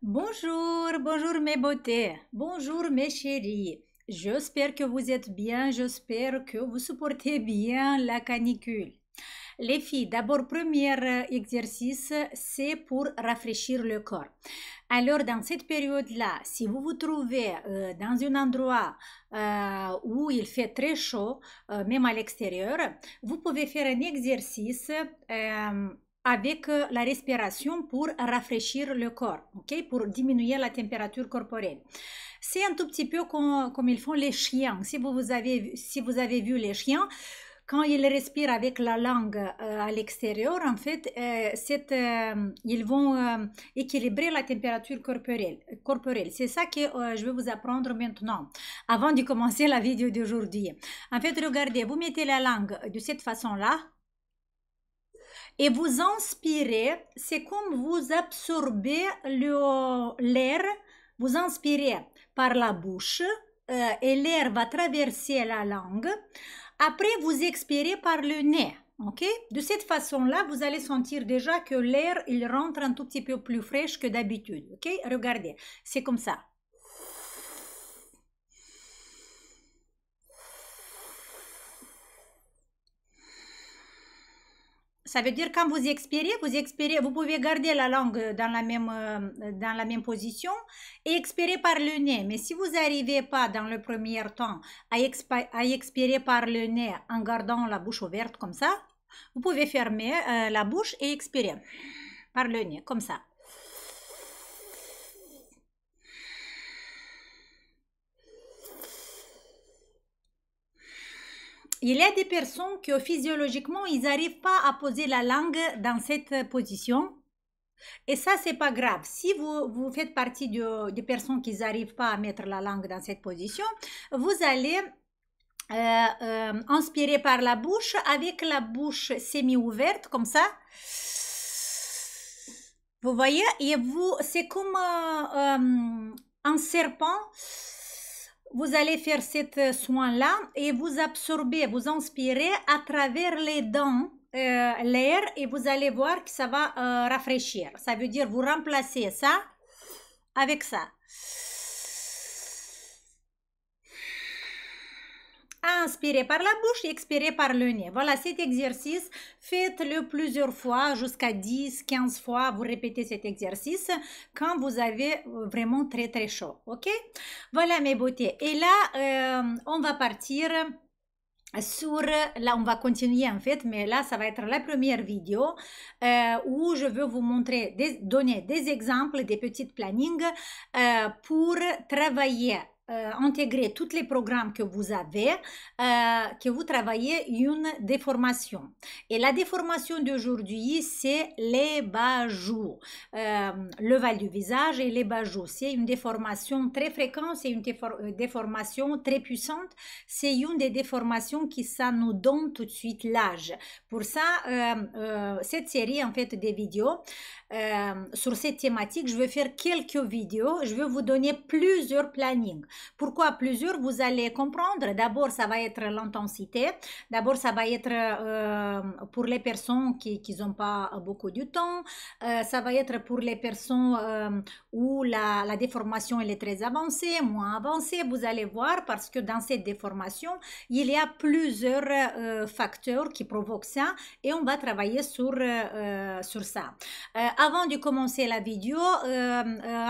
Bonjour, bonjour mes beautés, bonjour mes chéris. J'espère que vous êtes bien, j'espère que vous supportez bien la canicule. Les filles, d'abord, premier exercice, c'est pour rafraîchir le corps. Alors, dans cette période-là, si vous vous trouvez dans un endroit où il fait très chaud, même à l'extérieur, vous pouvez faire un exercice avec la respiration pour rafraîchir le corps, ok, pour diminuer la température corporelle. C'est un tout petit peu comme ils font les chiens. Si vous avez vu les chiens, quand ils respirent avec la langue à l'extérieur, en fait, ils vont équilibrer la température corporelle. C'est ça que je vais vous apprendre maintenant, avant de commencer la vidéo d'aujourd'hui. En fait, regardez, vous mettez la langue de cette façon-là et vous inspirez. C'est comme vous absorbez l'air, vous inspirez par la bouche et l'air va traverser la langue. Après, vous expirez par le nez, ok? De cette façon-là, vous allez sentir déjà que l'air, il rentre un tout petit peu plus fraîche que d'habitude, ok? Regardez, c'est comme ça. Ça veut dire quand vous expirez, vous pouvez garder la langue dans la même position et expirer par le nez. Mais si vous n'arrivez pas dans le premier temps à expirer par le nez en gardant la bouche ouverte comme ça, vous pouvez fermer la bouche et expirer par le nez comme ça. Il y a des personnes qui physiologiquement, ils n'arrivent pas à poser la langue dans cette position. Et ça, c'est pas grave. Si vous faites partie des personnes qui n'arrivent pas à mettre la langue dans cette position, vous allez inspirer par la bouche avec la bouche semi-ouverte, comme ça. Vous voyez, et c'est comme un serpent. Vous allez faire ce soin-là et vous absorbez, vous inspirez à travers les dents l'air et vous allez voir que ça va rafraîchir. Ça veut dire vous remplacez ça avec ça. Inspirez par la bouche et expirez par le nez. Voilà cet exercice. Faites-le plusieurs fois, jusqu'à 10, 15 fois. Vous répétez cet exercice quand vous avez vraiment très très chaud. Ok? Voilà mes beautés. Et là, on va partir là on va continuer en fait, mais là ça va être la première vidéo où je veux vous montrer, donner des exemples, des petits plannings pour travailler, intégrer tous les programmes que vous avez, que vous travaillez une déformation. Et la déformation d'aujourd'hui, c'est les bajoux, l'ovale du visage et les bajoux. C'est une déformation très fréquente, c'est une déformation très puissante, c'est une des déformations qui ça nous donne tout de suite l'âge. Pour ça, cette série en fait des vidéos sur cette thématique, je vais faire quelques vidéos, je vais vous donner plusieurs plannings. Pourquoi plusieurs? Vous allez comprendre. D'abord, ça va être l'intensité. D'abord, ça va être pour les personnes qui n'ont pas beaucoup de temps. Ça va être pour les personnes où la déformation elle est très avancée, moins avancée. Vous allez voir parce que dans cette déformation, il y a plusieurs facteurs qui provoquent ça et on va travailler sur ça. Avant de commencer la vidéo,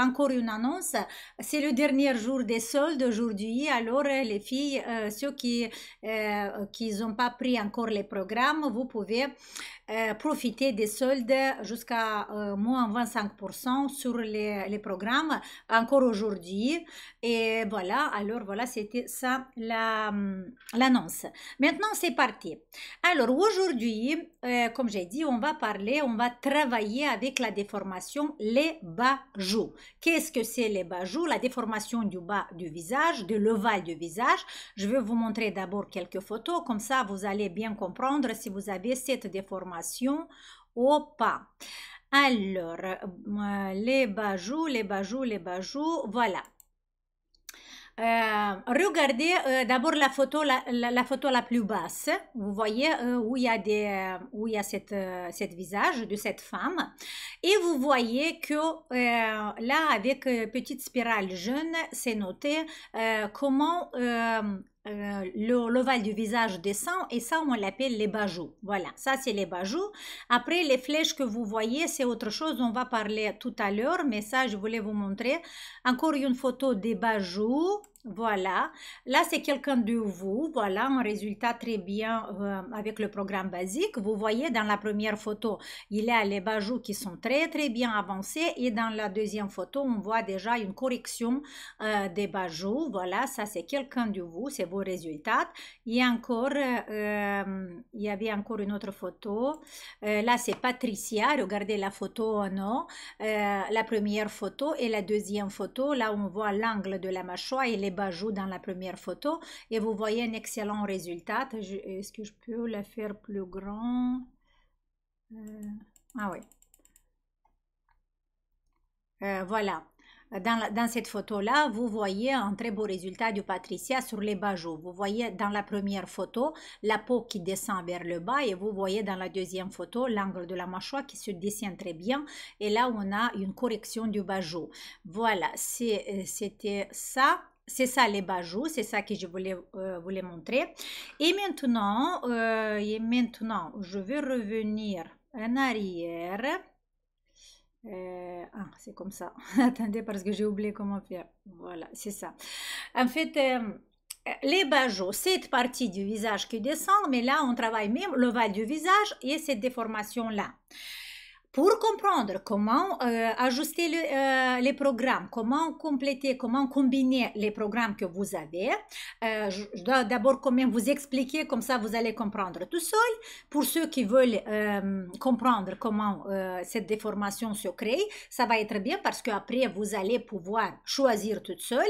encore une annonce. C'est le dernier jour des soldes aujourd'hui. Alors, les filles, ceux qui n'ont pas pris encore les programmes, vous pouvez profiter des soldes jusqu'à moins 25% sur les programmes encore aujourd'hui. Et voilà, alors voilà, c'était ça l'annonce. Maintenant, c'est parti. Alors aujourd'hui, comme j'ai dit, on va travailler avec la déformation les bajoux. Qu'est-ce que c'est les bajoux? La déformation du bas du visage, de l'ovale du visage. Je vais vous montrer d'abord quelques photos, comme ça vous allez bien comprendre si vous avez cette déformation ou pas. Alors, les bajoux, voilà. Regardez d'abord la photo la plus basse. Vous voyez où il y a cette visage de cette femme. Et vous voyez que là, avec petite spirale jaune, c'est noté comment l'ovale du visage descend et ça, on l'appelle les bajoux. Voilà, ça, c'est les bajoux. Après, les flèches que vous voyez, c'est autre chose. On va parler tout à l'heure, mais ça, je voulais vous montrer. Encore une photo des bajoux. Voilà, là c'est quelqu'un de vous, voilà un résultat très bien avec le programme basique. Vous voyez dans la première photo, il y a les bajoux qui sont très bien avancés et dans la deuxième photo, on voit déjà une correction des bajoux. Voilà, ça c'est quelqu'un de vous, c'est vos résultats. Il y a encore, il y avait encore une autre photo. Là c'est Patricia, regardez la photo en haut, la première photo et la deuxième photo. Là on voit l'angle de la mâchoire et les bajoux dans la première photo et vous voyez un excellent résultat. Est-ce que je peux la faire plus grand? Ah oui. Voilà. Dans cette photo-là, vous voyez un très beau résultat de Patricia sur les bajoux. Vous voyez dans la première photo la peau qui descend vers le bas et vous voyez dans la deuxième photo l'angle de la mâchoire qui se dessine très bien. Et là, on a une correction du bajou. Voilà, c'était ça. C'est ça les bajoux, c'est ça que je voulais vous les montrer. Et maintenant, je vais revenir en arrière. Ah, c'est comme ça. Attendez, parce que j'ai oublié comment faire. Voilà, c'est ça. En fait, les bajoux, cette partie du visage qui descend, mais là, on travaille même l'ovale du visage et cette déformation-là. Pour comprendre comment ajuster les programmes, comment compléter, comment combiner les programmes que vous avez, je dois d'abord quand même vous expliquer, comme ça vous allez comprendre tout seul. Pour ceux qui veulent comprendre comment cette déformation se crée, ça va être bien parce qu'après vous allez pouvoir choisir toute seule.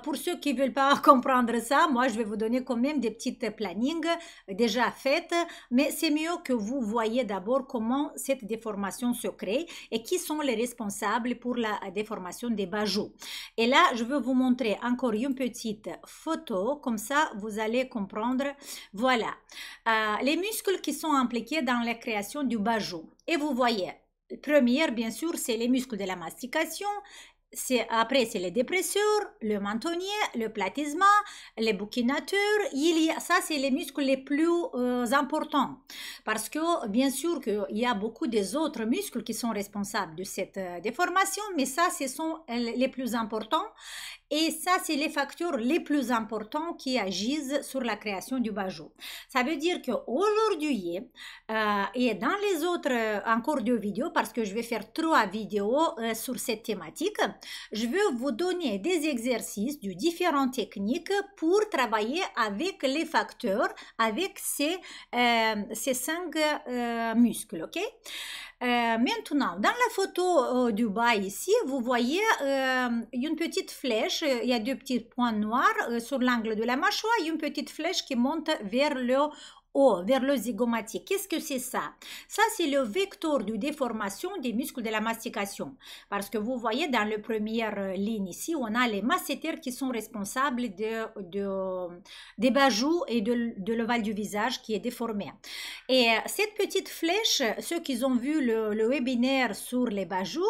Pour ceux qui ne veulent pas comprendre ça, moi je vais vous donner quand même des petites plannings déjà faites, mais c'est mieux que vous voyez d'abord comment cette déformation se crée et qui sont les responsables pour la déformation des bajoux. Et là, je veux vous montrer encore une petite photo, comme ça vous allez comprendre. Voilà, les muscles qui sont impliqués dans la création du bajou. Et vous voyez, première, bien sûr, c'est les muscles de la mastication. Après, c'est les dépresseurs, le mentonnier, le platysma, les bouquinateurs. Ça, c'est les muscles les plus importants. Parce que, bien sûr, qu'il y a beaucoup des autres muscles qui sont responsables de cette déformation, mais ça, ce sont les plus importants. Et ça, c'est les facteurs les plus importants qui agissent sur la création du bajou. Ça veut dire qu'aujourd'hui, et dans les autres encore 2 vidéos, parce que je vais faire 3 vidéos sur cette thématique, je vais vous donner des exercices de différentes techniques pour travailler avec les facteurs, avec ces 5 muscles, ok? Maintenant, dans la photo du bas ici, vous voyez une petite flèche, il y a 2 petits points noirs sur l'angle de la mâchoire et une petite flèche qui monte vers le haut, vers le zygomatique. Qu'est-ce que c'est ça? Ça, c'est le vecteur de déformation des muscles de la mastication. Parce que vous voyez dans la première ligne ici, on a les masséters qui sont responsables des bajoux et de l'ovale du visage qui est déformé. Et cette petite flèche, ceux qui ont vu le webinaire sur les bajoux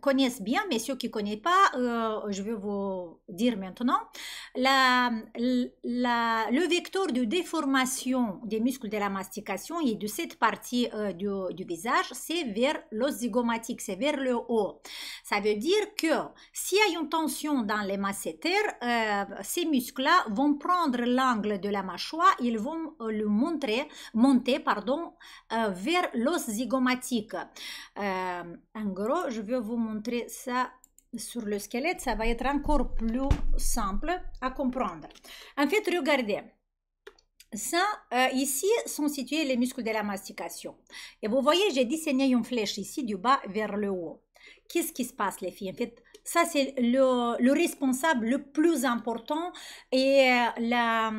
connaissent bien, mais ceux qui ne connaissent pas, je vais vous dire maintenant, le vecteur de déformation des muscles de la mastication et de cette partie du visage, c'est vers l'os zygomatique, c'est vers le haut. Ça veut dire que s'il y a une tension dans les masséters, ces muscles-là vont prendre l'angle de la mâchoire, ils vont le monter vers l'os zygomatique. En gros, je vais vous montrer ça sur le squelette, ça va être encore plus simple à comprendre. En fait, regardez. Ça, ici sont situés les muscles de la mastication. Et vous voyez, j'ai dessiné une flèche ici du bas vers le haut. Qu'est-ce qui se passe, les filles? En fait, ça, c'est le responsable le plus important et la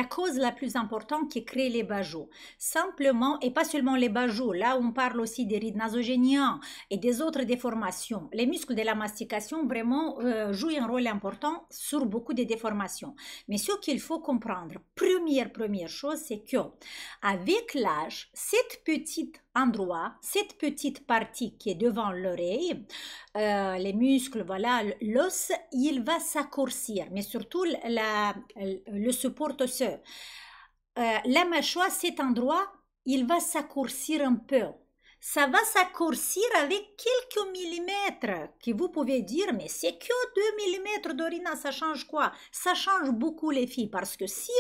cause la plus importante qui crée les bajots. Simplement, et pas seulement les bajots, là, on parle aussi des rides nasogéniens et des autres déformations. Les muscles de la mastication, vraiment, jouent un rôle important sur beaucoup de déformations. Mais ce qu'il faut comprendre, première chose, c'est que avec l'âge, cette petite endroit, cette petite partie qui est devant l'oreille, les muscles, voilà, l'os, il va s'accourcir, mais surtout le support osseux. La mâchoire, cet endroit, il va s'accourcir un peu. Ça va s'accourcir avec quelques millimètres, que vous pouvez dire, mais c'est que 2 millimètres, Dorina, ça change quoi? Ça change beaucoup, les filles, parce que si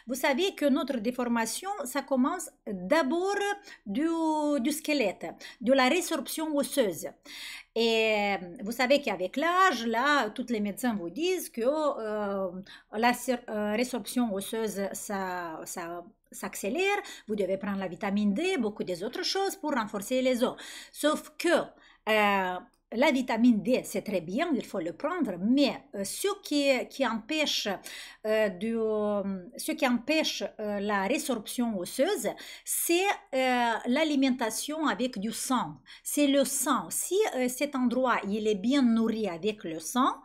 vous savez que notre déformation, ça commence d'abord du squelette, de la résorption osseuse. Et vous savez qu'avec l'âge, là, tous les médecins vous disent que la résorption osseuse, ça s'accélère, vous devez prendre la vitamine D, beaucoup des autres choses pour renforcer les os. Sauf que la vitamine D, c'est très bien, il faut le prendre, mais ce qui empêche, la résorption osseuse, c'est l'alimentation avec du sang. C'est le sang. Si cet endroit il est bien nourri avec le sang,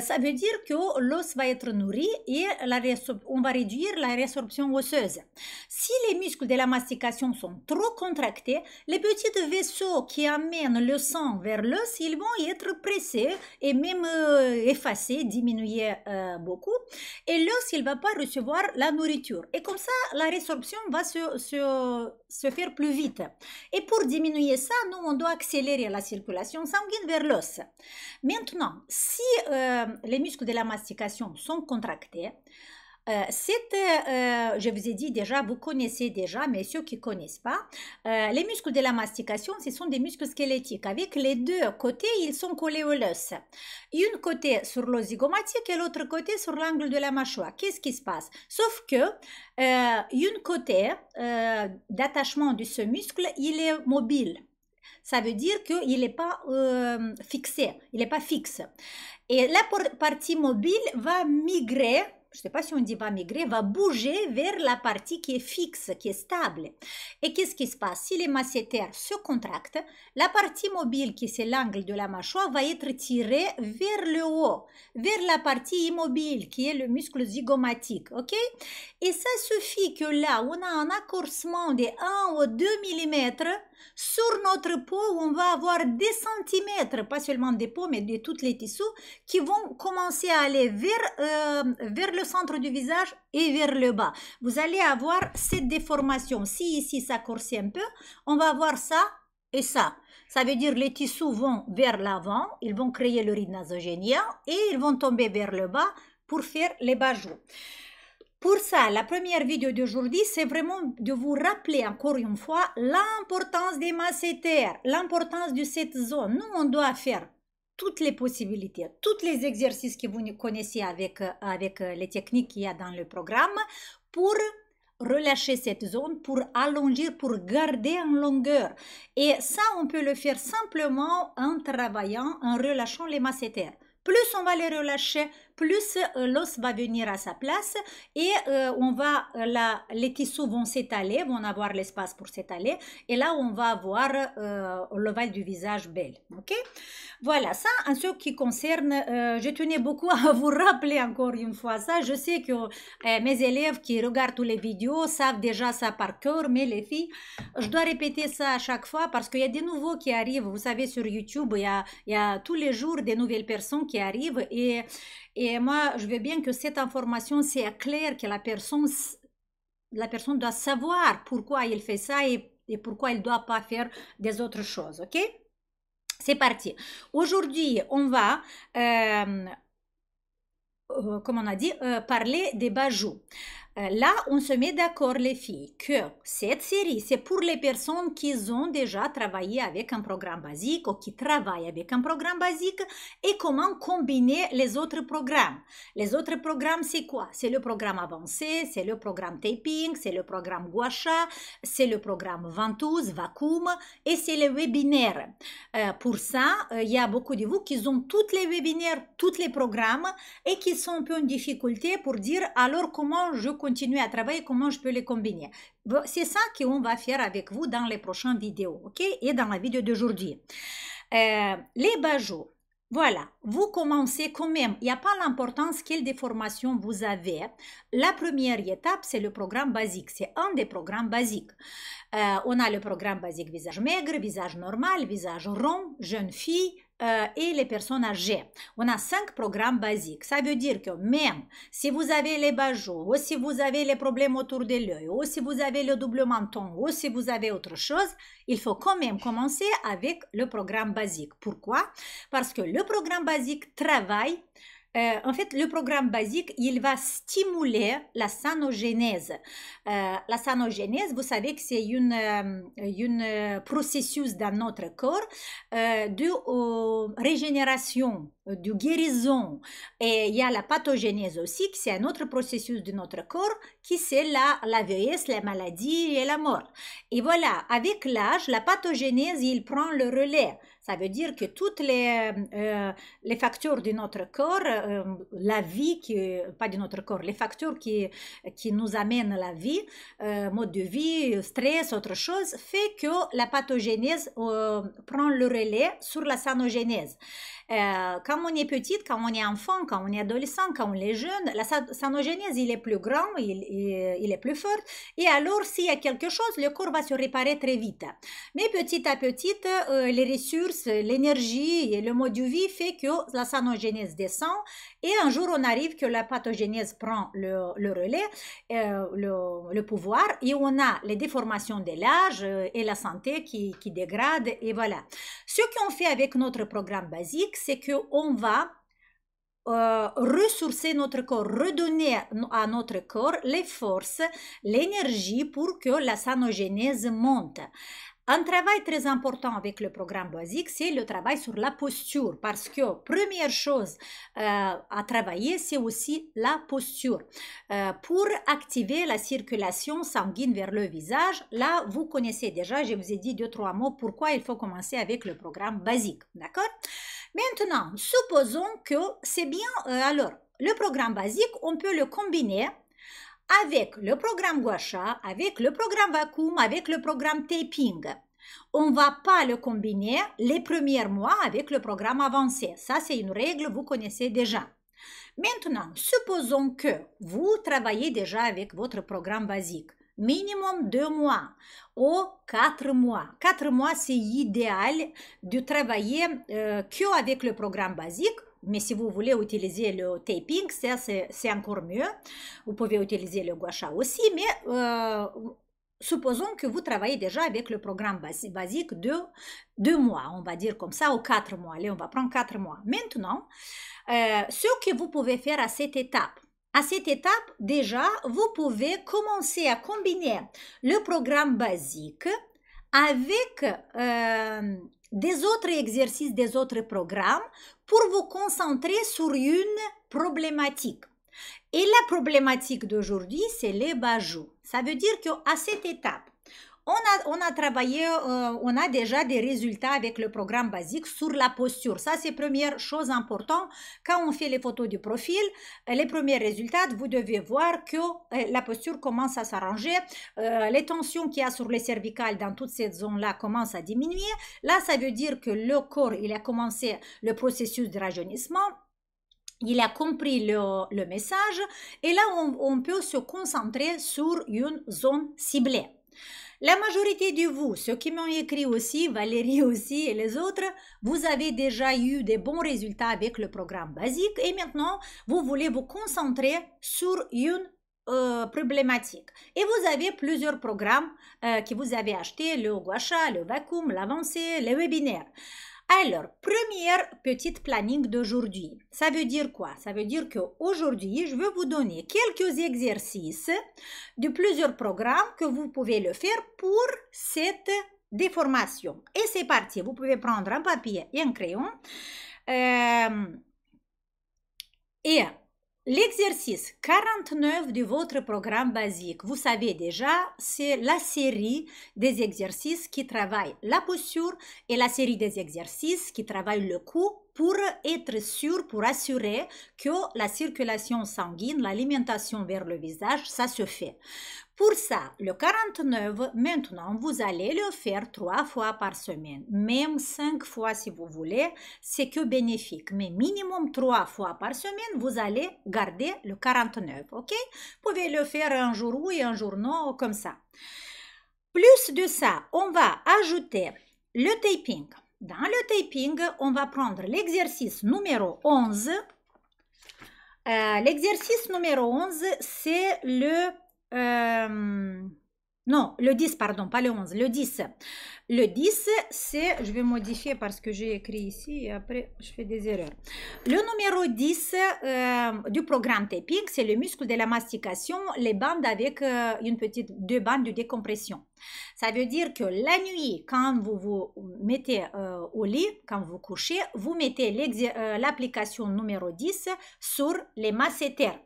ça veut dire que l'os va être nourri et on va réduire la résorption osseuse. Si les muscles de la mastication sont trop contractés, les petits vaisseaux qui amènent le sang vers l'os, ils vont être pressés et même effacés, diminuer beaucoup. Et l'os, il ne va pas recevoir la nourriture. Et comme ça, la résorption va se faire plus vite. Et pour diminuer ça, nous, on doit accélérer la circulation sanguine vers l'os. Maintenant, si les muscles de la mastication sont contractés, je vous ai dit déjà, vous connaissez déjà, mais ceux qui ne connaissent pas, les muscles de la mastication, ce sont des muscles squelettiques. Avec les deux côtés, ils sont collés au l'os. Une côté sur l'os zygomatique et l'autre côté sur l'angle de la mâchoire. Qu'est-ce qui se passe? Sauf que une côté d'attachement de ce muscle, il est mobile. Ça veut dire qu'il n'est pas fixé, il n'est pas fixe. Et la partie mobile va migrer, je ne sais pas si on dit va migrer, va bouger vers la partie qui est fixe, qui est stable. Et qu'est-ce qui se passe? Si les masséters se contractent, la partie mobile, qui c'est l'angle de la mâchoire, va être tirée vers le haut, vers la partie immobile, qui est le muscle zygomatique, ok? Et ça suffit que là, on a un accroissement de 1 ou 2 mm sur notre peau, on va avoir des centimètres, pas seulement des peaux, mais de tous les tissus, qui vont commencer à aller vers le centre du visage et vers le bas. Vous allez avoir cette déformation. Si ici ça course un peu, on va avoir ça et ça. Ça veut dire les tissus vont vers l'avant, ils vont créer le ride nasogénien et ils vont tomber vers le bas pour faire les bajots. Pour ça, la première vidéo d'aujourd'hui, c'est vraiment de vous rappeler encore une fois l'importance des masséters, l'importance de cette zone. Nous, on doit faire toutes les possibilités, tous les exercices que vous connaissez avec les techniques qu'il y a dans le programme pour relâcher cette zone, pour allonger, pour garder en longueur. Et ça, on peut le faire simplement en travaillant, en relâchant les masséters. Plus on va les relâcher, plus l'os va venir à sa place et les tissus vont s'étaler, vont avoir l'espace pour s'étaler et là on va avoir l'ovale du visage belle. Ok? Voilà, ça en ce qui concerne, je tenais beaucoup à vous rappeler encore une fois ça. Je sais que mes élèves qui regardent toutes les vidéos savent déjà ça par cœur, mais les filles, je dois répéter ça à chaque fois parce qu'il y a des nouveaux qui arrivent. Vous savez, sur YouTube, il y a tous les jours des nouvelles personnes qui arrivent et moi, je veux bien que cette information soit claire, que la personne doit savoir pourquoi il fait ça et pourquoi il ne doit pas faire des autres choses, ok? C'est parti. Aujourd'hui, on va, comme on a dit, parler des bajots. Là, on se met d'accord, les filles, que cette série, c'est pour les personnes qui ont déjà travaillé avec un programme basique ou qui travaillent avec un programme basique et comment combiner les autres programmes. Les autres programmes, c'est quoi? C'est le programme avancé, c'est le programme Taping, c'est le programme Guasha, c'est le programme Ventouse, Vacuum et c'est les webinaires. Pour ça, il y a beaucoup de vous qui ont tous les webinaires, tous les programmes et qui sont un peu en difficulté pour dire alors comment je continue à travailler, comment je peux les combiner. C'est ça qu'on va faire avec vous dans les prochaines vidéos, ok? Et dans la vidéo d'aujourd'hui. Les bajots. Voilà, vous commencez quand même, il n'y a pas l'importance quelle déformation vous avez. La première étape, c'est le programme basique, c'est un des programmes basiques. On a le programme basique visage maigre, visage normal, visage rond, jeune fille, et les personnes âgées. On a 5 programmes basiques. Ça veut dire que même si vous avez les bajots, ou si vous avez les problèmes autour de l'œil, ou si vous avez le double menton, ou si vous avez autre chose, il faut quand même commencer avec le programme basique. Pourquoi? Parce que le programme basique travaille. En fait, le programme basique, il va stimuler la sanogénèse. La sanogénèse, vous savez que c'est une processus dans notre corps de régénération, de guérison. Et il y a la pathogénèse aussi, qui c'est un autre processus de notre corps, qui c'est la vieillesse, la maladie et la mort. Et voilà, avec l'âge, la pathogénèse, il prend le relais. Ça veut dire que toutes les facteurs de notre corps, la vie, pas de notre corps, les facteurs qui nous amènent la vie, mode de vie, stress, autre chose, fait que la pathogénèse prend le relais sur la sanogénèse. Quand on est petite, quand on est enfant, quand on est adolescent, quand on est jeune, la sanogénèse, il est plus grand, il est plus fort. Et alors, s'il y a quelque chose, le corps va se réparer très vite. Mais petit à petit, les ressources, l'énergie et le mode de vie fait que la sanogénèse descend. Et un jour, on arrive que la pathogénèse prend le relais, le pouvoir, et on a les déformations de l'âge et la santé qui dégrade. Et voilà. Ce qu'on fait avec notre programme basique, c'est qu'on va ressourcer notre corps, redonner à notre corps les forces, l'énergie pour que la sanogénèse monte. Un travail très important avec le programme basique, c'est le travail sur la posture, parce que première chose à travailler, c'est aussi la posture. Pour activer la circulation sanguine vers le visage, là, vous connaissez déjà, je vous ai dit 2-3 mots, pourquoi il faut commencer avec le programme basique, d'accord? Maintenant, supposons que c'est bien, alors, le programme basique, on peut le combiner avec le programme Guasha, avec le programme Vacuum, avec le programme Taping. On ne va pas le combiner les premiers mois avec le programme avancé. Ça, c'est une règle, vous connaissez déjà. Maintenant, supposons que vous travaillez déjà avec votre programme basique. Minimum 2 mois ou 4 mois. 4 mois, c'est idéal de travailler qu'avec le programme basique. Mais si vous voulez utiliser le taping, c'est encore mieux. Vous pouvez utiliser le guasha aussi, mais supposons que vous travaillez déjà avec le programme basique de 2 mois, on va dire comme ça, ou 4 mois. Allez, on va prendre 4 mois. Maintenant, ce que vous pouvez faire à cette étape, déjà, vous pouvez commencer à combiner le programme basique avec des autres exercices, des autres programmes pour vous concentrer sur une problématique. Et la problématique d'aujourd'hui, c'est les bajots. Ça veut dire qu'à cette étape, on a travaillé, on a déjà des résultats avec le programme basique sur la posture. Ça, c'est première chose importante. Quand on fait les photos du profil, les premiers résultats, vous devez voir que la posture commence à s'arranger. Les tensions qu'il y a sur les cervicales dans toute cette zone-là commencent à diminuer. Là, ça veut dire que le corps, il a commencé le processus de rajeunissement. Il a compris le message. Et là, on peut se concentrer sur une zone ciblée. La majorité de vous, ceux qui m'ont écrit aussi, Valérie aussi et les autres, vous avez déjà eu des bons résultats avec le programme basique et maintenant, vous voulez vous concentrer sur une problématique. Et vous avez plusieurs programmes que vous avez achetés, le Guasha, le Vacuum, l'avancé, les webinaires. Alors, première petite planning d'aujourd'hui. Ça veut dire quoi? Ça veut dire qu'aujourd'hui, je vais vous donner quelques exercices de plusieurs programmes que vous pouvez le faire pour cette déformation. Et c'est parti. Vous pouvez prendre un papier et un crayon. Et l'exercice 49 de votre programme basique, vous savez déjà, c'est la série des exercices qui travaillent la posture et la série des exercices qui travaillent le cou pour être sûr, pour assurer que la circulation sanguine, l'alimentation vers le visage, ça se fait. Pour ça, le 49, maintenant, vous allez le faire 3 fois par semaine, même 5 fois si vous voulez, c'est que bénéfique. Mais minimum 3 fois par semaine, vous allez garder le 49, ok? Vous pouvez le faire un jour oui, un jour non, comme ça. Plus de ça, on va ajouter le taping. Dans le taping, on va prendre l'exercice numéro 11. L'exercice numéro 11, c'est le... non, le 10, pardon, pas le 11, le 10. Le 10, c'est, je vais modifier parce que j'ai écrit ici et après je fais des erreurs. Le numéro 10 du programme taping, c'est le muscle de la mastication, les bandes avec deux bandes de décompression. Ça veut dire que la nuit, quand vous vous mettez au lit, quand vous couchez, vous mettez l'application numéro 10 sur les masséters.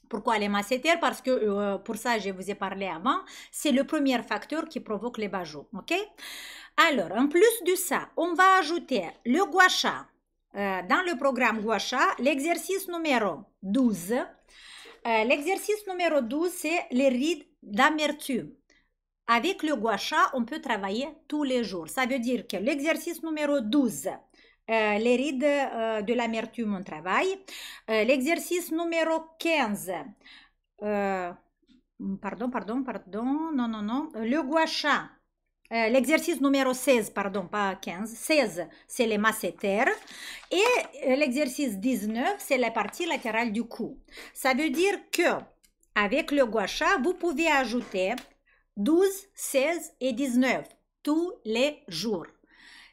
Pourquoi les masséters? Parce que pour ça, je vous ai parlé avant, c'est le premier facteur qui provoque les bajos. Ok? Alors, en plus de ça, on va ajouter le gua sha. Dans le programme gua sha, l'exercice numéro 12. L'exercice numéro 12, c'est les rides d'amertume. Avec le gua sha, on peut travailler tous les jours. Ça veut dire que l'exercice numéro 12, les rides de l'amertume, on travaille. L'exercice numéro 15, non, le gua sha. L'exercice numéro 16, pardon, pas 15, 16, c'est les masséters. Et l'exercice 19, c'est la partie latérale du cou. Ça veut dire que avec le gua sha, vous pouvez ajouter 12, 16 et 19 tous les jours.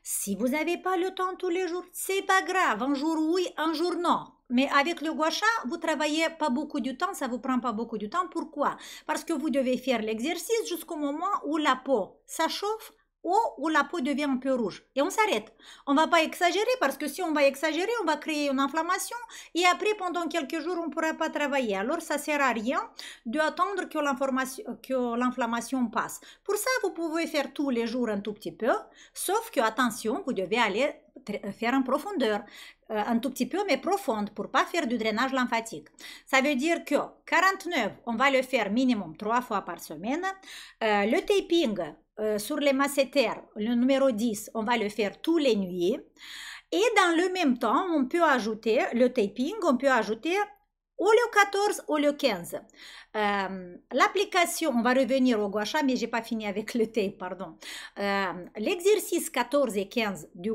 Si vous n'avez pas le temps tous les jours, c'est pas grave, un jour oui, un jour non. Mais avec le gua sha, vous travaillez pas beaucoup de temps, ça vous prend pas beaucoup de temps. Pourquoi? Parce que vous devez faire l'exercice jusqu'au moment où la peau s'chauffe ou où la peau devient un peu rouge. Et on s'arrête. On va pas exagérer parce que si on va exagérer, on va créer une inflammation et après, pendant quelques jours, on ne pourra pas travailler. Alors, ça ne sert à rien d'attendre que l'inflammation passe. Pour ça, vous pouvez faire tous les jours un tout petit peu, sauf que, attention, vous devez aller faire en profondeur, un tout petit peu, mais profonde, pour ne pas faire du drainage lymphatique. Ça veut dire que 49, on va le faire minimum 3 fois par semaine. Le taping, sur les masséters, le numéro 10, on va le faire tous les nuits. Et dans le même temps, on peut ajouter le taping, on peut ajouter ou le 14 ou le 15. L'application, on va revenir au gua sha, mais je n'ai pas fini avec le tape, pardon. L'exercice 14 et 15 du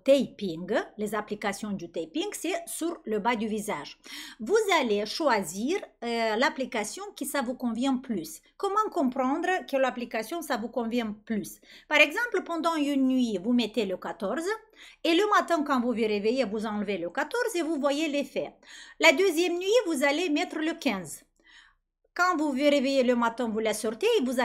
taping, les applications du taping, c'est sur le bas du visage. Vous allez choisir l'application qui ça vous convient plus. Comment comprendre que l'application ça vous convient plus? Par exemple, pendant une nuit, vous mettez le 14 et le matin, quand vous vous réveillez, vous enlevez le 14 et vous voyez l'effet. La deuxième nuit, vous allez mettre le 15. Quand vous vous réveillez le matin, vous la sortez et vous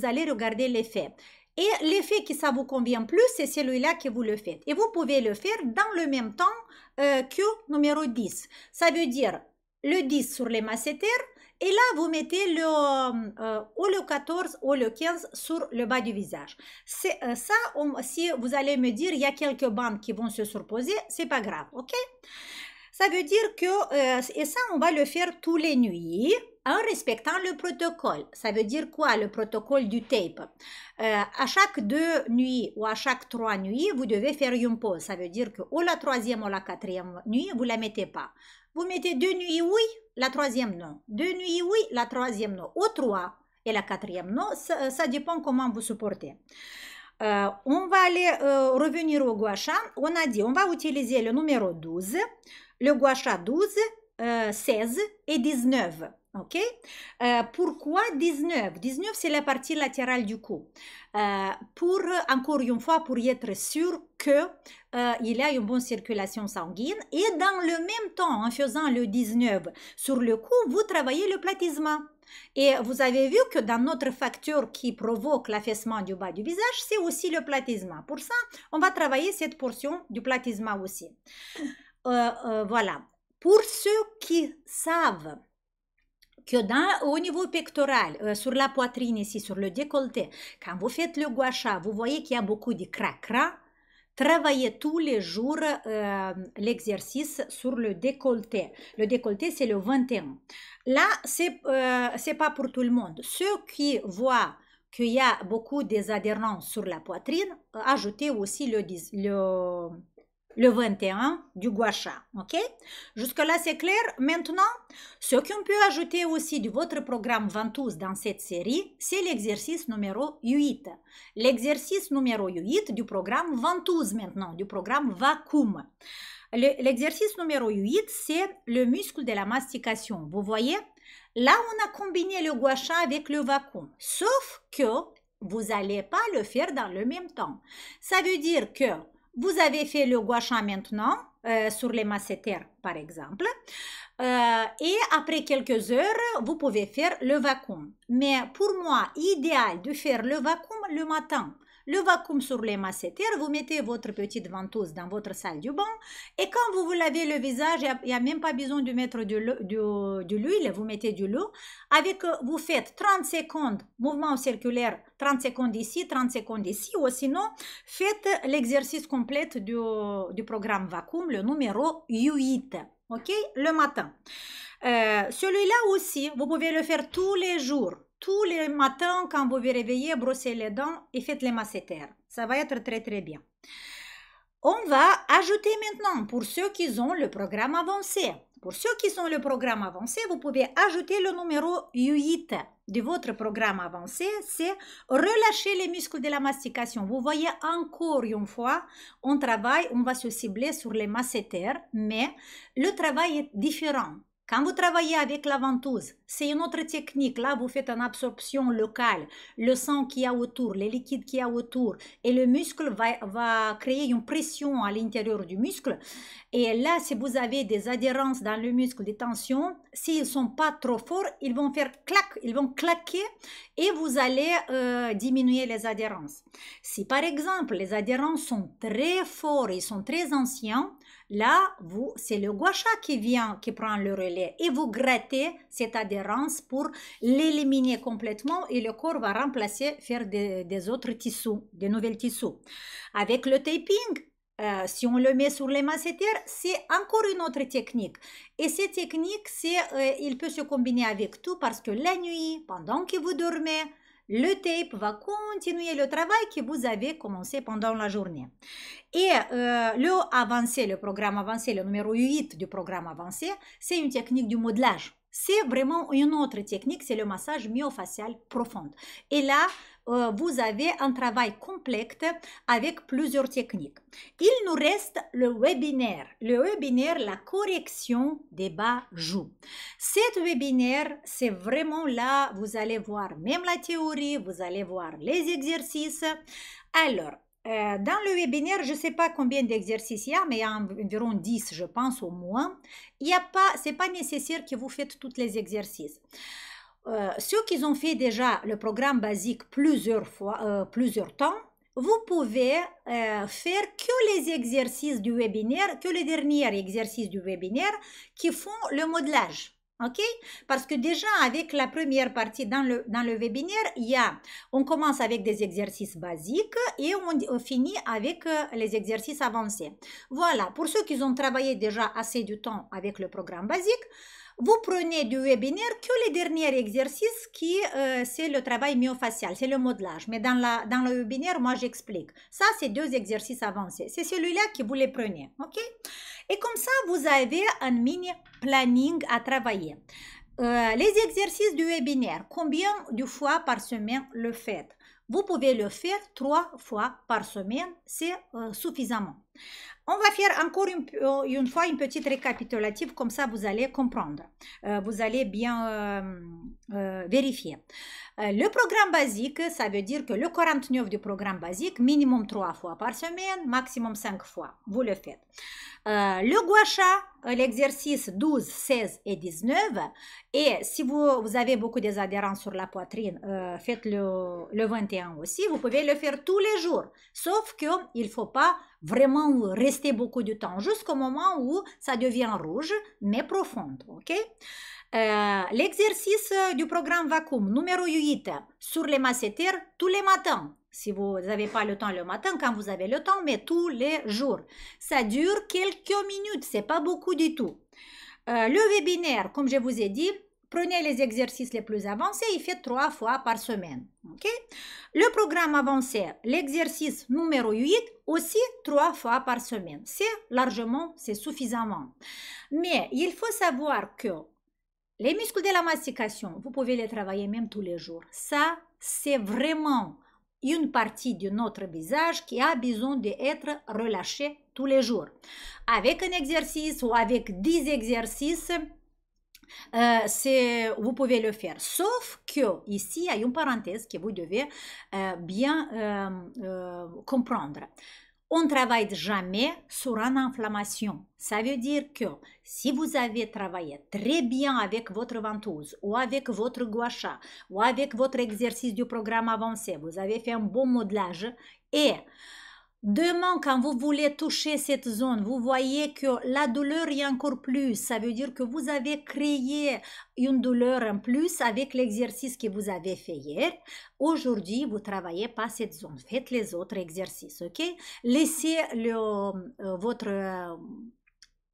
allez regarder l'effet. Et l'effet qui ça vous convient plus, c'est celui-là que vous le faites. Et vous pouvez le faire dans le même temps que numéro 10. Ça veut dire le 10 sur les masséters. Et là, vous mettez ou le 14 ou le 15 sur le bas du visage. Si vous allez me dire, il y a quelques bandes qui vont se surposer, c'est pas grave, ok? Ça veut dire que, et ça, on va le faire tous les nuits en respectant le protocole. Ça veut dire quoi, le protocole du tape? À chaque 2 nuits ou à chaque 3 nuits, vous devez faire une pause. Ça veut dire que ou la 3e ou la 4e nuit, vous ne la mettez pas. Vous mettez 2 nuits oui, la 3e non. 2 nuits oui, la 3e non. Ou 3 et la 4e non. Ça dépend comment vous supportez. On va aller revenir au gua sha. On a dit, on va utiliser le numéro 12, le gua sha 12, 16 et 19. Ok? Pourquoi 19? 19, c'est la partie latérale du cou. Encore une fois, pour y être sûr qu'il y a une bonne circulation sanguine. Et dans le même temps, en faisant le 19 sur le cou, vous travaillez le platysma. Et vous avez vu que dans notre facteur qui provoque l'affaissement du bas du visage, c'est aussi le platysma. Pour ça, on va travailler cette portion du platysma aussi. Voilà. Pour ceux qui savent que au niveau pectoral, sur la poitrine ici, sur le décolleté, quand vous faites le gua sha, vous voyez qu'il y a beaucoup de cra-cra. Travaillez tous les jours l'exercice sur le décolleté. Le décolleté, c'est le 21. Là, c'est pas pour tout le monde. Ceux qui voient qu'il y a beaucoup désadhérence sur la poitrine, ajoutez aussi le 21 du gua sha, ok? Jusque-là, c'est clair. Maintenant, ce qu'on peut ajouter aussi de votre programme ventouse dans cette série, c'est l'exercice numéro 8. L'exercice numéro 8 du programme ventouse maintenant, du programme vacuum. L'exercice numéro 8, c'est le muscle de la mastication. Vous voyez? Là, on a combiné le gua sha avec le vacuum. Sauf que vous n'allez pas le faire dans le même temps. Ça veut dire que vous avez fait le gua sha maintenant, sur les masséters par exemple, et après quelques heures, vous pouvez faire le vacuum. Mais pour moi, idéal de faire le vacuum le matin. Le vacuum sur les masséters, vous mettez votre petite ventouse dans votre salle du bain et quand vous vous lavez le visage, il n'y a même pas besoin de mettre de l'huile, vous mettez de l'eau. Vous faites 30 secondes, mouvement circulaire, 30 secondes ici, 30 secondes ici, ou sinon, faites l'exercice complet du programme vacuum, le numéro 8, ok, le matin. Celui-là aussi, vous pouvez le faire tous les jours. Tous les matins, quand vous vous réveillez, brossez les dents et faites les masséters. Ça va être très très bien. On va ajouter maintenant, pour ceux qui ont le programme avancé. Pour ceux qui ont le programme avancé, vous pouvez ajouter le numéro 8 de votre programme avancé, c'est relâcher les muscles de la mastication. Vous voyez encore une fois, on travaille, on va se cibler sur les masséters, mais le travail est différent. Quand vous travaillez avec la ventouse, c'est une autre technique. Là, vous faites une absorption locale. Le sang qu'il y a autour, les liquides qu'il y a autour. Et le muscle va créer une pression à l'intérieur du muscle. Et là, si vous avez des adhérences dans le muscle, des tensions, s'ils ne sont pas trop forts, ils vont faire clac, ils vont claquer et vous allez diminuer les adhérences. Si par exemple, les adhérences sont très forts, ils sont très anciens, là, c'est le gua sha qui prend le relais et vous grattez cette adhérence pour l'éliminer complètement et le corps va remplacer, faire des autres tissus, des nouvelles tissus. Avec le taping, si on le met sur les masséters, c'est encore une autre technique. Et cette technique, il peut se combiner avec tout parce que la nuit, pendant que vous dormez, le tape va continuer le travail que vous avez commencé pendant la journée. Et le programme avancé, le numéro 8 du programme avancé, c'est une technique du modelage. C'est vraiment une autre technique, c'est le massage myofacial profond. Et là, vous avez un travail complet avec plusieurs techniques. Il nous reste le webinaire. Le webinaire, la correction des bas joues. Cet webinaire, c'est vraiment là, vous allez voir même la théorie, vous allez voir les exercices. Alors, dans le webinaire, je ne sais pas combien d'exercices il y a, mais il y a environ 10, je pense, au moins. Ce n'est pas nécessaire que vous faites tous les exercices. Ceux qui ont fait déjà le programme basique plusieurs temps, vous pouvez faire que les exercices du webinaire, que les derniers exercices du webinaire qui font le modelage. Ok? Parce que déjà avec la première partie dans le webinaire, on commence avec des exercices basiques et on finit avec les exercices avancés. Voilà, pour ceux qui ont travaillé déjà assez du temps avec le programme basique, vous prenez du webinaire que les derniers exercices qui c'est le travail myofacial, c'est le modelage. Mais dans le webinaire, moi j'explique. Ça, c'est 2 exercices avancés. C'est celui-là que vous les prenez. Ok? Et comme ça, vous avez un mini planning à travailler. Les exercices du webinaire, combien de fois par semaine le faites? Vous pouvez le faire 3 fois par semaine, c'est suffisamment. On va faire encore une fois une petite récapitulative, comme ça vous allez comprendre. Vous allez bien vérifier. Le programme basique, ça veut dire que le 49 du programme basique, minimum 3 fois par semaine, maximum 5 fois. Vous le faites. Le gua sha, l'exercice 12, 16 et 19. Et si vous avez beaucoup des adhérents sur la poitrine, faites le 21 aussi. Vous pouvez le faire tous les jours. Sauf qu'il ne faut pas vraiment rester beaucoup de temps, jusqu'au moment où ça devient rouge, mais profonde. Ok? L'exercice du programme vacuum numéro 8 sur les masséters tous les matins. Si vous n'avez pas le temps le matin, quand vous avez le temps, mais tous les jours. Ça dure quelques minutes, c'est pas beaucoup du tout. Le webinaire, comme je vous ai dit, prenez les exercices les plus avancés et faites 3 fois par semaine. Okay? Le programme avancé, l'exercice numéro 8, aussi 3 fois par semaine. C'est largement, c'est suffisamment. Mais il faut savoir que les muscles de la mastication, vous pouvez les travailler même tous les jours. Ça, c'est vraiment une partie de notre visage qui a besoin d'être relâchée tous les jours. Avec un exercice ou avec 10 exercices, vous pouvez le faire. Sauf que ici, il y a une parenthèse que vous devez bien comprendre. On ne travaille jamais sur une inflammation. Ça veut dire que si vous avez travaillé très bien avec votre ventouse ou avec votre gua sha ou avec votre exercice du programme avancé, vous avez fait un bon modelage et demain, quand vous voulez toucher cette zone, vous voyez que la douleur est encore plus. Ça veut dire que vous avez créé une douleur en plus avec l'exercice que vous avez fait hier. Aujourd'hui, vous ne travaillez pas cette zone. Faites les autres exercices, ok? Laissez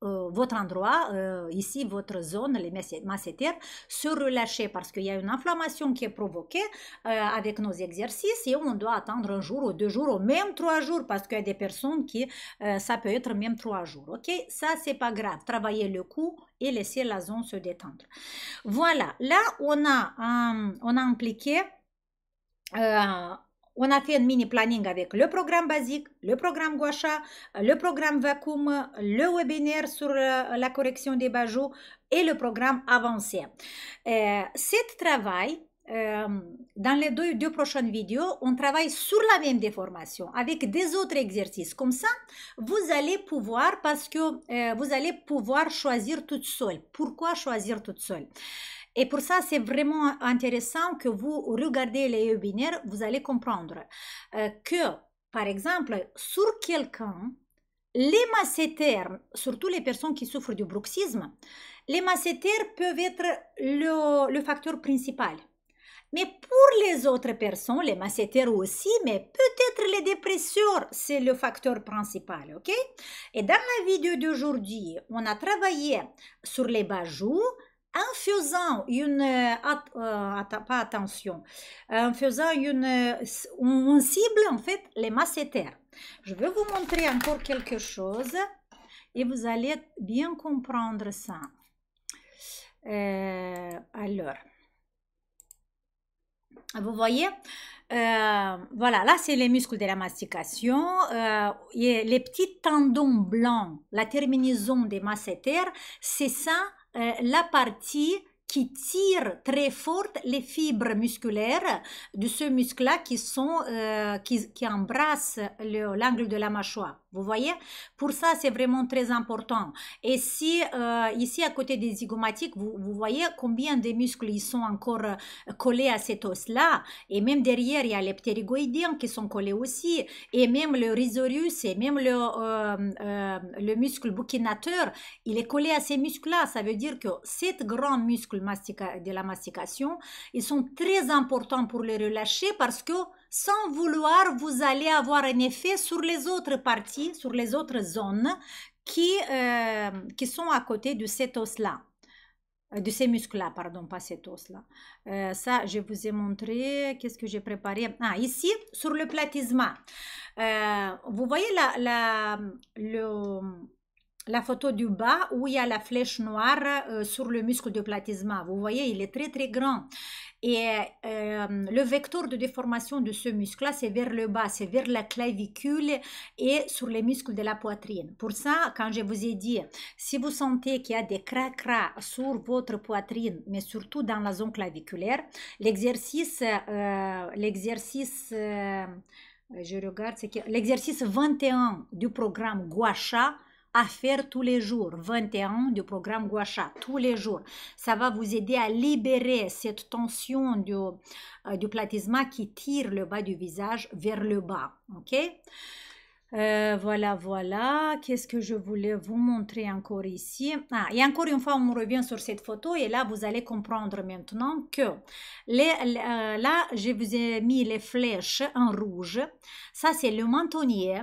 votre endroit, ici votre zone, les masséters, se relâcher parce qu'il y a une inflammation qui est provoquée avec nos exercices et on doit attendre un jour ou 2 jours ou même 3 jours parce qu'il y a des personnes qui, ça peut être même 3 jours, ok? Ça, c'est pas grave. Travaillez le cou et laissez la zone se détendre. Voilà, là, on a impliqué... on a fait un mini planning avec le programme basique, le programme gua sha, le programme vacuum, le webinaire sur la correction des bajoux et le programme avancé. Cet travail, dans les deux prochaines vidéos, on travaille sur la même déformation avec des autres exercices. Comme ça, vous allez pouvoir, parce que vous allez pouvoir choisir toute seule. Pourquoi choisir toute seule? Et pour ça, c'est vraiment intéressant que vous regardez les webinaires, vous allez comprendre que, par exemple, sur quelqu'un, les masséters, surtout les personnes qui souffrent du bruxisme, les masséters peuvent être le facteur principal. Mais pour les autres personnes, les masséters aussi, mais peut-être les dépresseurs, c'est le facteur principal, ok? Et dans la vidéo d'aujourd'hui, on a travaillé sur les bajoux, en faisant en faisant on cible en fait les masséters. Je vais vous montrer encore quelque chose et vous allez bien comprendre ça. Alors, vous voyez, voilà, là c'est les muscles de la mastication, et les petits tendons blancs, la terminaison des masséters, c'est ça. La partie qui tire très fort les fibres musculaires de ce muscle-là qui embrassent l'angle de la mâchoire. Vous voyez? Pour ça, c'est vraiment très important. Et si, ici, à côté des zygomatiques, vous voyez combien de muscles ils sont encore collés à cet os-là. Et même derrière, il y a les ptérygoïdiens qui sont collés aussi. Et même le rhizorius et même le muscle bouquinateur, il est collé à ces muscles-là. Ça veut dire que ces grands muscles de la mastication, ils sont très importants pour les relâcher parce que sans vouloir, vous allez avoir un effet sur les autres parties, sur les autres zones qui sont à côté de cet os-là. De ces muscles-là, pardon, pas cet os-là. Ça, je vous ai montré. Qu'est-ce que j'ai préparé? Ah, ici, sur le platysma. Vous voyez la photo du bas où il y a la flèche noire sur le muscle de platysma. Vous voyez, il est très très grand. Et le vecteur de déformation de ce muscle-là, c'est vers le bas, c'est vers la clavicule et sur les muscles de la poitrine. Pour ça, quand je vous ai dit, si vous sentez qu'il y a des cracras sur votre poitrine, mais surtout dans la zone claviculaire, l'exercice, je regarde, c'est l'exercice 21 du programme Gua Sha à faire tous les jours, 21 du programme Gua Sha, tous les jours. Ça va vous aider à libérer cette tension du platysma qui tire le bas du visage vers le bas, ok? Voilà, voilà. Qu'est-ce que je voulais vous montrer encore ici? Ah, et encore une fois, on revient sur cette photo et là, vous allez comprendre maintenant que là, je vous ai mis les flèches en rouge. Ça, c'est le mentonnier.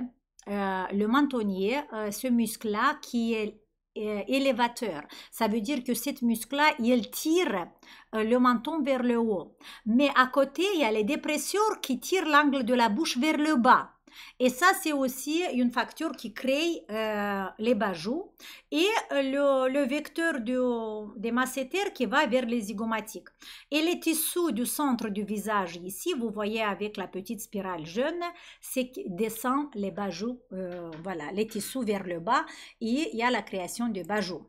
Ce muscle-là qui est élévateur. Ça veut dire que cette muscle-là, il tire le menton vers le haut. Mais à côté, il y a les dépresseurs qui tirent l'angle de la bouche vers le bas. Et ça, c'est aussi une facture qui crée les bajous et le vecteur des masséters qui va vers les zygomatiques. Et les tissus du centre du visage ici, vous voyez avec la petite spirale jaune, c'est qui descend les bajous, voilà, les tissus vers le bas et il y a la création de bajous.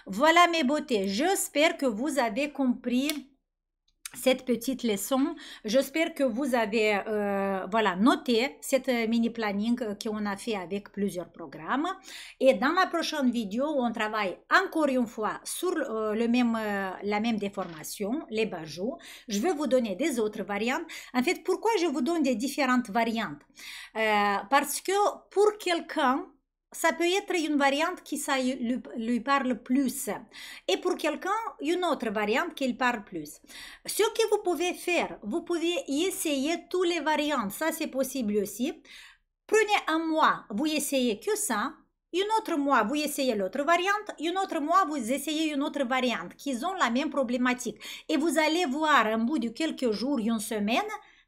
Voilà mes beautés, j'espère que vous avez compris cette petite leçon. J'espère que vous avez voilà, noté cette mini planning qu'on a fait avec plusieurs programmes. Et dans la prochaine vidéo, on travaille encore une fois sur la même déformation, les bajous. Je vais vous donner des autres variantes. En fait, pourquoi je vous donne des différentes variantes? Parce que pour quelqu'un, ça peut être une variante qui ça lui parle plus. Et pour quelqu'un, une autre variante qui lui parle plus. Ce que vous pouvez faire, vous pouvez essayer toutes les variantes. Ça, c'est possible aussi. Prenez un mois, vous essayez que ça. Un autre mois, vous essayez l'autre variante. Un autre mois, vous essayez une autre variante qui ont la même problématique. Et vous allez voir, au bout de quelques jours, une semaine,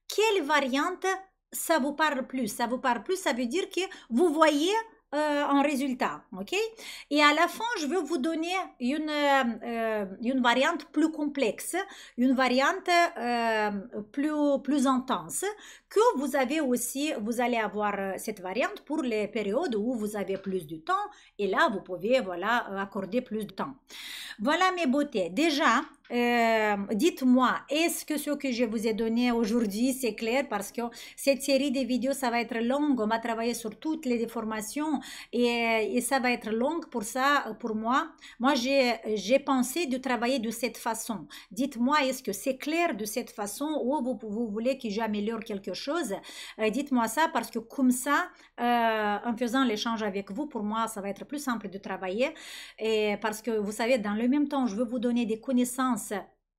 quelle variante ça vous parle plus. Ça vous parle plus, ça veut dire que vous voyez en résultat, ok? Et à la fin, je vais vous donner une variante plus complexe, une variante plus intense, que vous avez aussi, vous allez avoir cette variante pour les périodes où vous avez plus de temps, et là, vous pouvez, voilà, accorder plus de temps. Voilà mes beautés. Déjà, dites-moi, est-ce que ce que je vous ai donné aujourd'hui, c'est clair? Parce que cette série de vidéos, ça va être longue. On va travailler sur toutes les déformations et ça va être longue pour ça, pour moi. Moi, j'ai pensé de travailler de cette façon. Dites-moi, est-ce que c'est clair de cette façon ou vous voulez que j'améliore quelque chose? Dites-moi ça parce que comme ça, en faisant l'échange avec vous, pour moi, ça va être plus simple de travailler. Et parce que vous savez, dans le même temps, je veux vous donner des connaissances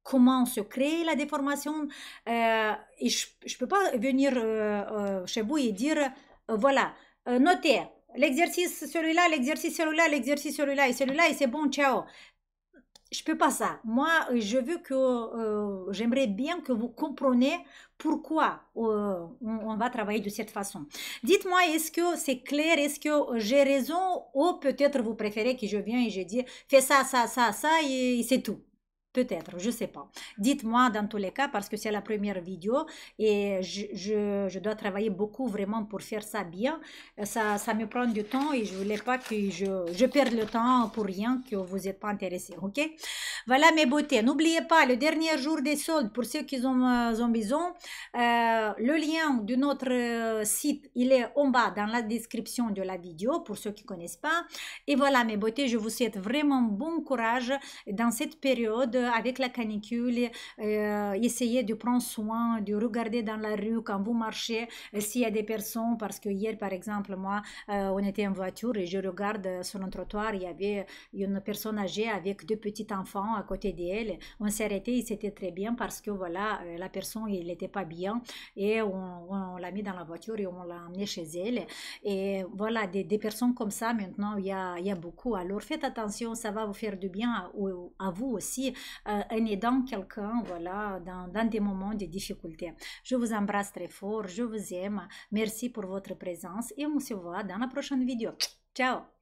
comment se crée la déformation et je ne peux pas venir chez vous et dire voilà, notez l'exercice celui-là, l'exercice celui-là, l'exercice celui-là et c'est bon, ciao. Je peux pas ça. Moi, je veux que j'aimerais bien que vous compreniez pourquoi on va travailler de cette façon. Dites-moi, est-ce que c'est clair? Est-ce que j'ai raison? Ou peut-être vous préférez que je vienne et je dis fais ça, ça, ça, ça et c'est tout. Peut-être, je ne sais pas. Dites-moi dans tous les cas parce que c'est la première vidéo et je dois travailler beaucoup vraiment pour faire ça bien. Ça me prend du temps et je ne voulais pas que je perde le temps pour rien, que vous n'êtes pas intéressés. Ok? Voilà mes beautés. N'oubliez pas, le dernier jour des soldes, pour ceux qui ont besoin, le lien de notre site, il est en bas dans la description de la vidéo pour ceux qui ne connaissent pas. Et voilà mes beautés, je vous souhaite vraiment bon courage dans cette période avec la canicule, essayez de prendre soin, de regarder dans la rue quand vous marchez, s'il y a des personnes, parce que hier par exemple, moi, on était en voiture et je regarde sur un trottoir, il y avait une personne âgée avec deux petits enfants à côté d'elle, on s'est arrêté, c'était très bien parce que voilà, la personne, il n'était pas bien et on l'a mis dans la voiture et on l'a emmené chez elle et voilà, des personnes comme ça maintenant, il y a beaucoup, alors faites attention, ça va vous faire du bien à vous aussi, en aidant quelqu'un, voilà, dans des moments de difficulté. Je vous embrasse très fort, je vous aime, merci pour votre présence et on se voit dans la prochaine vidéo. Ciao!